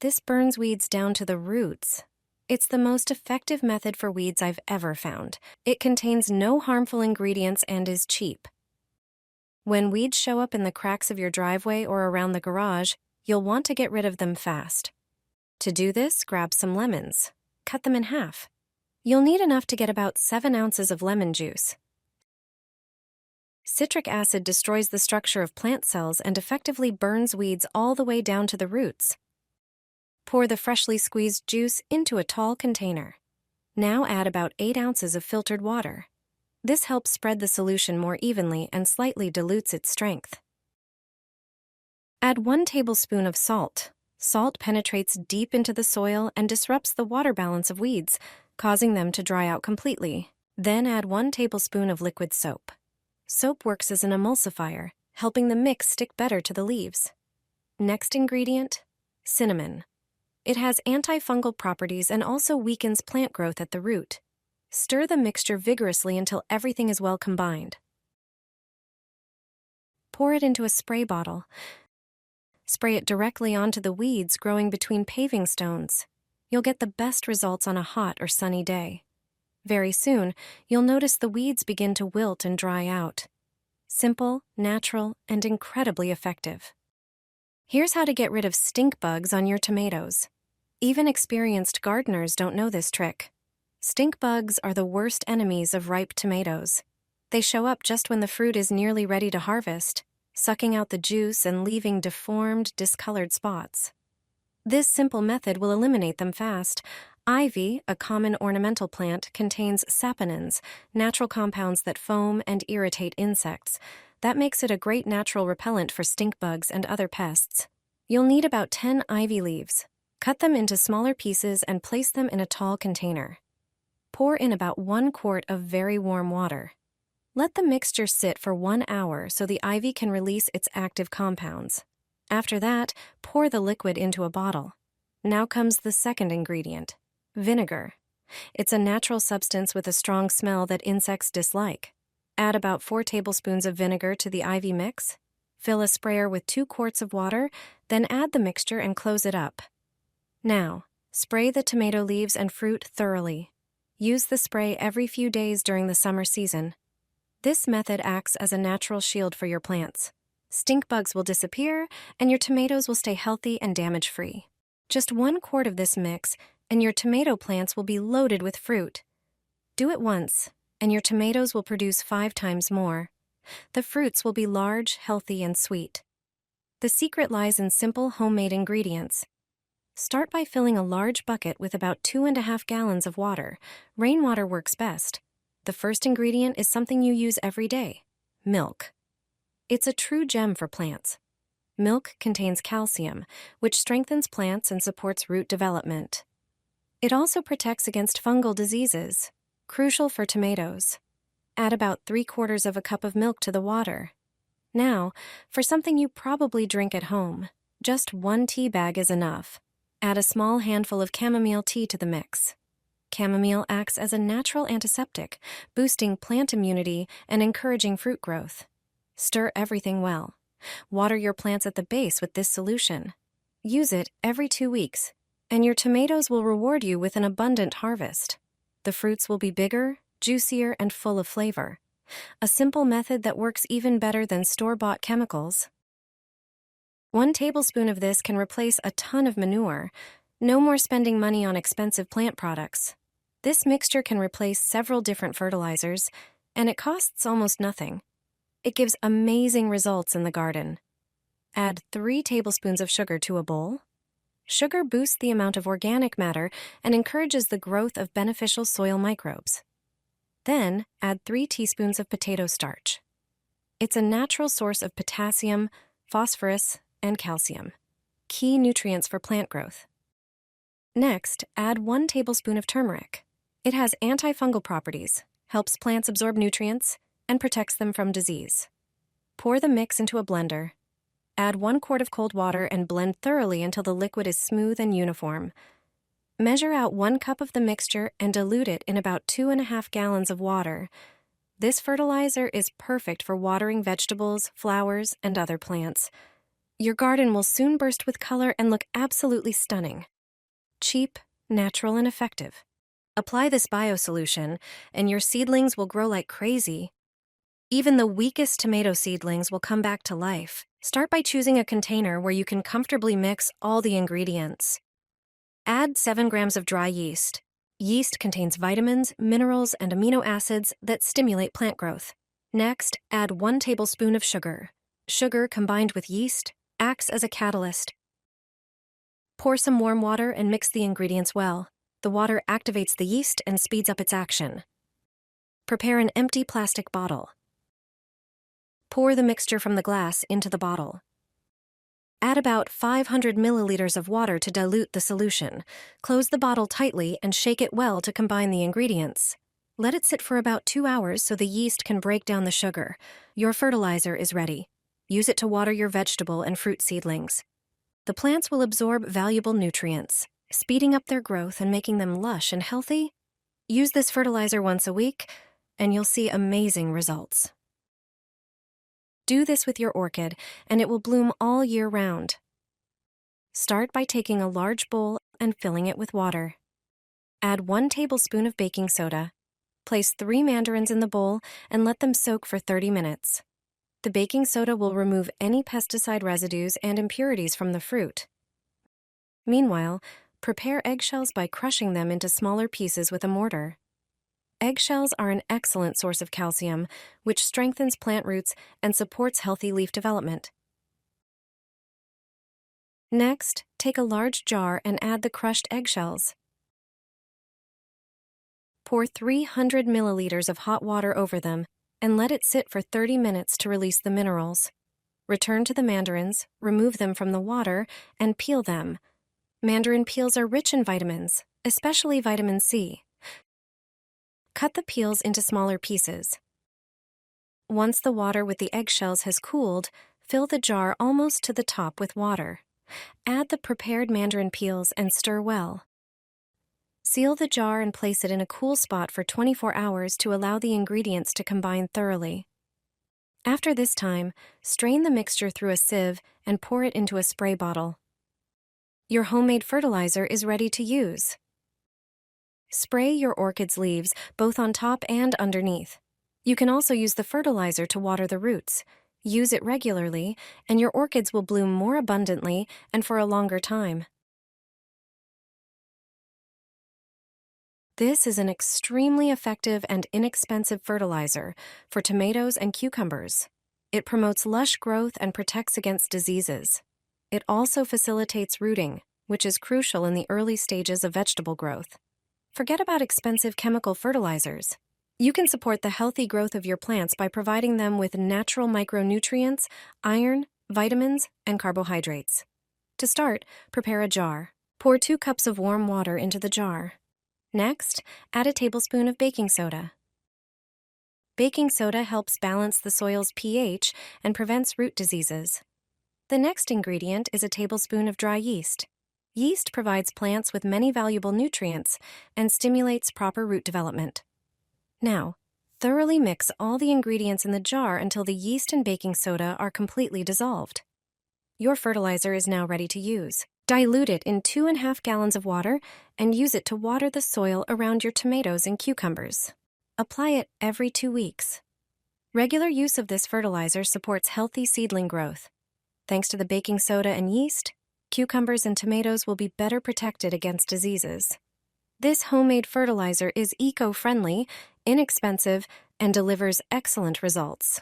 This burns weeds down to the roots. It's the most effective method for weeds I've ever found. It contains no harmful ingredients and is cheap. When weeds show up in the cracks of your driveway or around the garage, you'll want to get rid of them fast. To do this, grab some lemons. Cut them in half. You'll need enough to get about 7 ounces of lemon juice. Citric acid destroys the structure of plant cells and effectively burns weeds all the way down to the roots. Pour the freshly squeezed juice into a tall container. Now add about 8 ounces of filtered water. This helps spread the solution more evenly and slightly dilutes its strength. Add 1 tablespoon of salt. Salt penetrates deep into the soil and disrupts the water balance of weeds, causing them to dry out completely. Then add 1 tablespoon of liquid soap. Soap works as an emulsifier, helping the mix stick better to the leaves. Next ingredient, cinnamon. It has antifungal properties and also weakens plant growth at the root. Stir the mixture vigorously until everything is well combined. Pour it into a spray bottle. Spray it directly onto the weeds growing between paving stones. You'll get the best results on a hot or sunny day. Very soon, you'll notice the weeds begin to wilt and dry out. Simple, natural, and incredibly effective. Here's how to get rid of stink bugs on your tomatoes. Even experienced gardeners don't know this trick. Stink bugs are the worst enemies of ripe tomatoes. They show up just when the fruit is nearly ready to harvest, sucking out the juice and leaving deformed, discolored spots. This simple method will eliminate them fast. Ivy, a common ornamental plant, contains saponins, natural compounds that foam and irritate insects. That makes it a great natural repellent for stink bugs and other pests. You'll need about 10 ivy leaves. Cut them into smaller pieces and place them in a tall container. Pour in about 1 quart of very warm water. Let the mixture sit for 1 hour so the ivy can release its active compounds. After that, pour the liquid into a bottle. Now comes the second ingredient, vinegar. It's a natural substance with a strong smell that insects dislike. Add about 4 tablespoons of vinegar to the ivy mix. Fill a sprayer with 2 quarts of water, then add the mixture and close it up. Now, spray the tomato leaves and fruit thoroughly. Use the spray every few days during the summer season. This method acts as a natural shield for your plants. Stink bugs will disappear, and your tomatoes will stay healthy and damage-free. Just 1 quart of this mix, and your tomato plants will be loaded with fruit. Do it once, and your tomatoes will produce 5 times more. The fruits will be large, healthy, and sweet. The secret lies in simple homemade ingredients. Start by filling a large bucket with about 2.5 gallons of water. Rainwater works best. The first ingredient is something you use every day, milk. It's a true gem for plants. Milk contains calcium, which strengthens plants and supports root development. It also protects against fungal diseases, crucial for tomatoes. Add about 3/4 of a cup of milk to the water. Now, for something you probably drink at home, just 1 tea bag is enough. Add a small handful of chamomile tea to the mix. Chamomile acts as a natural antiseptic, boosting plant immunity and encouraging fruit growth. Stir everything well. Water your plants at the base with this solution. Use it every 2 weeks, and your tomatoes will reward you with an abundant harvest. The fruits will be bigger, juicier, and full of flavor. A simple method that works even better than store-bought chemicals. 1 tablespoon of this can replace a ton of manure. No more spending money on expensive plant products. This mixture can replace several different fertilizers, and it costs almost nothing. It gives amazing results in the garden. Add 3 tablespoons of sugar to a bowl. Sugar boosts the amount of organic matter and encourages the growth of beneficial soil microbes. Then, add 3 teaspoons of potato starch. It's a natural source of potassium, phosphorus, and calcium, key nutrients for plant growth. Next, add 1 tablespoon of turmeric. It has antifungal properties, helps plants absorb nutrients, and protects them from disease. Pour the mix into a blender. Add 1 quart of cold water and blend thoroughly until the liquid is smooth and uniform. Measure out 1 cup of the mixture and dilute it in about 2.5 gallons of water. This fertilizer is perfect for watering vegetables, flowers, and other plants. Your garden will soon burst with color and look absolutely stunning. Cheap, natural, and effective. Apply this biosolution, and your seedlings will grow like crazy. Even the weakest tomato seedlings will come back to life. Start by choosing a container where you can comfortably mix all the ingredients. Add 7 grams of dry yeast. Yeast contains vitamins, minerals, and amino acids that stimulate plant growth. Next, add 1 tablespoon of sugar. Sugar combined with yeast acts as a catalyst. Pour some warm water and mix the ingredients well. The water activates the yeast and speeds up its action. Prepare an empty plastic bottle. Pour the mixture from the glass into the bottle. Add about 500 milliliters of water to dilute the solution. Close the bottle tightly and shake it well to combine the ingredients. Let it sit for about 2 hours so the yeast can break down the sugar. Your fertilizer is ready. Use it to water your vegetable and fruit seedlings. The plants will absorb valuable nutrients, speeding up their growth and making them lush and healthy. Use this fertilizer once a week, and you'll see amazing results. Do this with your orchid, and it will bloom all year round. Start by taking a large bowl and filling it with water. Add 1 tablespoon of baking soda. Place 3 mandarins in the bowl and let them soak for 30 minutes. The baking soda will remove any pesticide residues and impurities from the fruit. Meanwhile, prepare eggshells by crushing them into smaller pieces with a mortar. Eggshells are an excellent source of calcium, which strengthens plant roots and supports healthy leaf development. Next, take a large jar and add the crushed eggshells. Pour 300 milliliters of hot water over them and let it sit for 30 minutes to release the minerals. Return to the mandarins, remove them from the water, and peel them. Mandarin peels are rich in vitamins, especially vitamin C. Cut the peels into smaller pieces. Once the water with the eggshells has cooled, fill the jar almost to the top with water. Add the prepared mandarin peels and stir well. Seal the jar and place it in a cool spot for 24 hours to allow the ingredients to combine thoroughly. After this time, strain the mixture through a sieve and pour it into a spray bottle. Your homemade fertilizer is ready to use. Spray your orchid's leaves both on top and underneath. You can also use the fertilizer to water the roots. Use it regularly, and your orchids will bloom more abundantly and for a longer time. This is an extremely effective and inexpensive fertilizer for tomatoes and cucumbers. It promotes lush growth and protects against diseases. It also facilitates rooting, which is crucial in the early stages of vegetable growth. Forget about expensive chemical fertilizers. You can support the healthy growth of your plants by providing them with natural micronutrients, iron, vitamins, and carbohydrates. To start, prepare a jar. Pour 2 cups of warm water into the jar. Next, add a tablespoon of baking soda. Baking soda helps balance the soil's pH and prevents root diseases. The next ingredient is a tablespoon of dry yeast. Yeast provides plants with many valuable nutrients and stimulates proper root development. Now, thoroughly mix all the ingredients in the jar until the yeast and baking soda are completely dissolved. Your fertilizer is now ready to use. Dilute it in 2.5 gallons of water and use it to water the soil around your tomatoes and cucumbers. Apply it every 2 weeks. Regular use of this fertilizer supports healthy seedling growth. Thanks to the baking soda and yeast, cucumbers and tomatoes will be better protected against diseases. This homemade fertilizer is eco-friendly, inexpensive, and delivers excellent results.